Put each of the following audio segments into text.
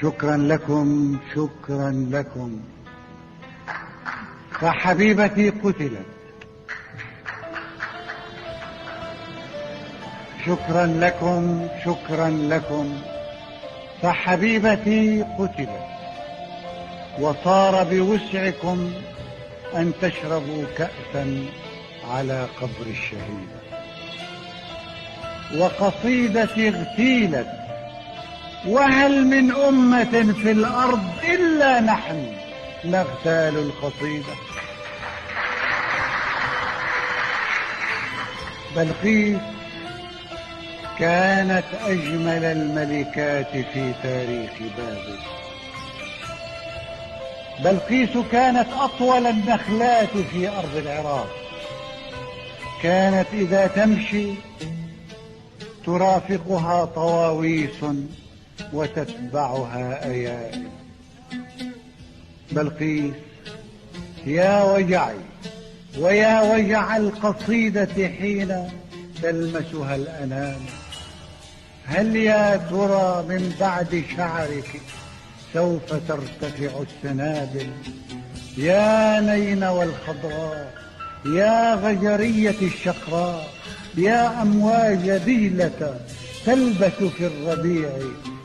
شكرا لكم شكرا لكم. فحبيبتي قتلت. شكرا لكم شكرا لكم. فحبيبتي قتلت، وصار بوسعكم أن تشربوا كأسا على قبر الشهيدة. وقصيدتي اغتيلت، وهل من أمة في الأرض إلا نحن نغتال القصيدة. بلقيس كانت أجمل الملكات في تاريخ بابل. بلقيس كانت أطول النخلات في أرض العراق. كانت إذا تمشي ترافقها طواويس وتتبعها أيائل. بلقيس يا وجعي ويا وجع القصيدة حين تلمسها الأنام. هل يا ترى من بعد شعرك سوف ترتفع السنابل؟ يا نينوى الخضراء، يا غجرية الشقراء، يا أمواج دجلة تلبس في الربيع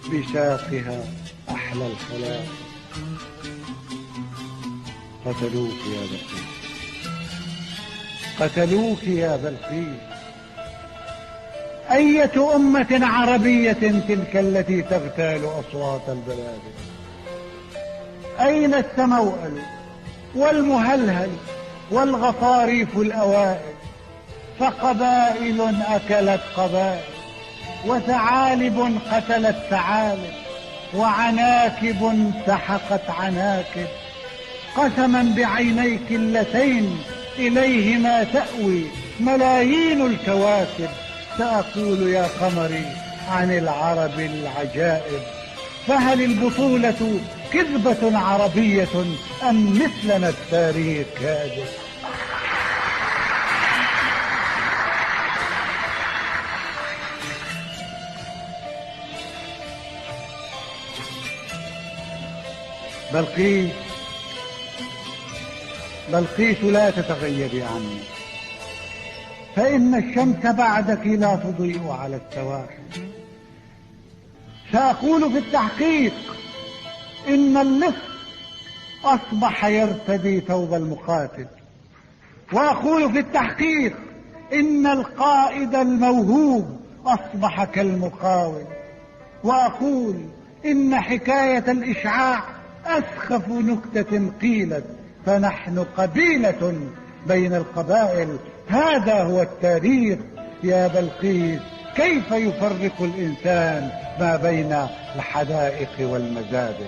بساقها أحلى الخلاء. قتلوك يا بلقيس، قتلوك يا بلقيس. أية أمة عربية تلك التي تغتال أصوات البلاد؟ أين السموأل والمهلهل والغطاريف الأوائل؟ فقبائل أكلت قبائل، وثعالب قتلت ثعالب، وعناكب سحقت عناكب. قسما بعينيك اللتين إليهما تأوي ملايين الكواكب، سأقول يا قمري عن العرب العجائب. فهل البطولة كذبة عربية أم مثلنا التاريخ كاذب؟ بلقيس لا تتغيبي عني، فإن الشمس بعدك لا تضيء على السواحل. سأقول في التحقيق إن اللص أصبح يرتدي ثوب المقاتل، وأقول في التحقيق إن القائد الموهوب أصبح كالمقاول، وأقول إن حكاية الإشعاع أسخف نكتة قيلت، فنحن قبيلة بين القبائل. هذا هو التاريخ يا بلقيس. كيف يفرق الإنسان ما بين الحدائق والمزابل؟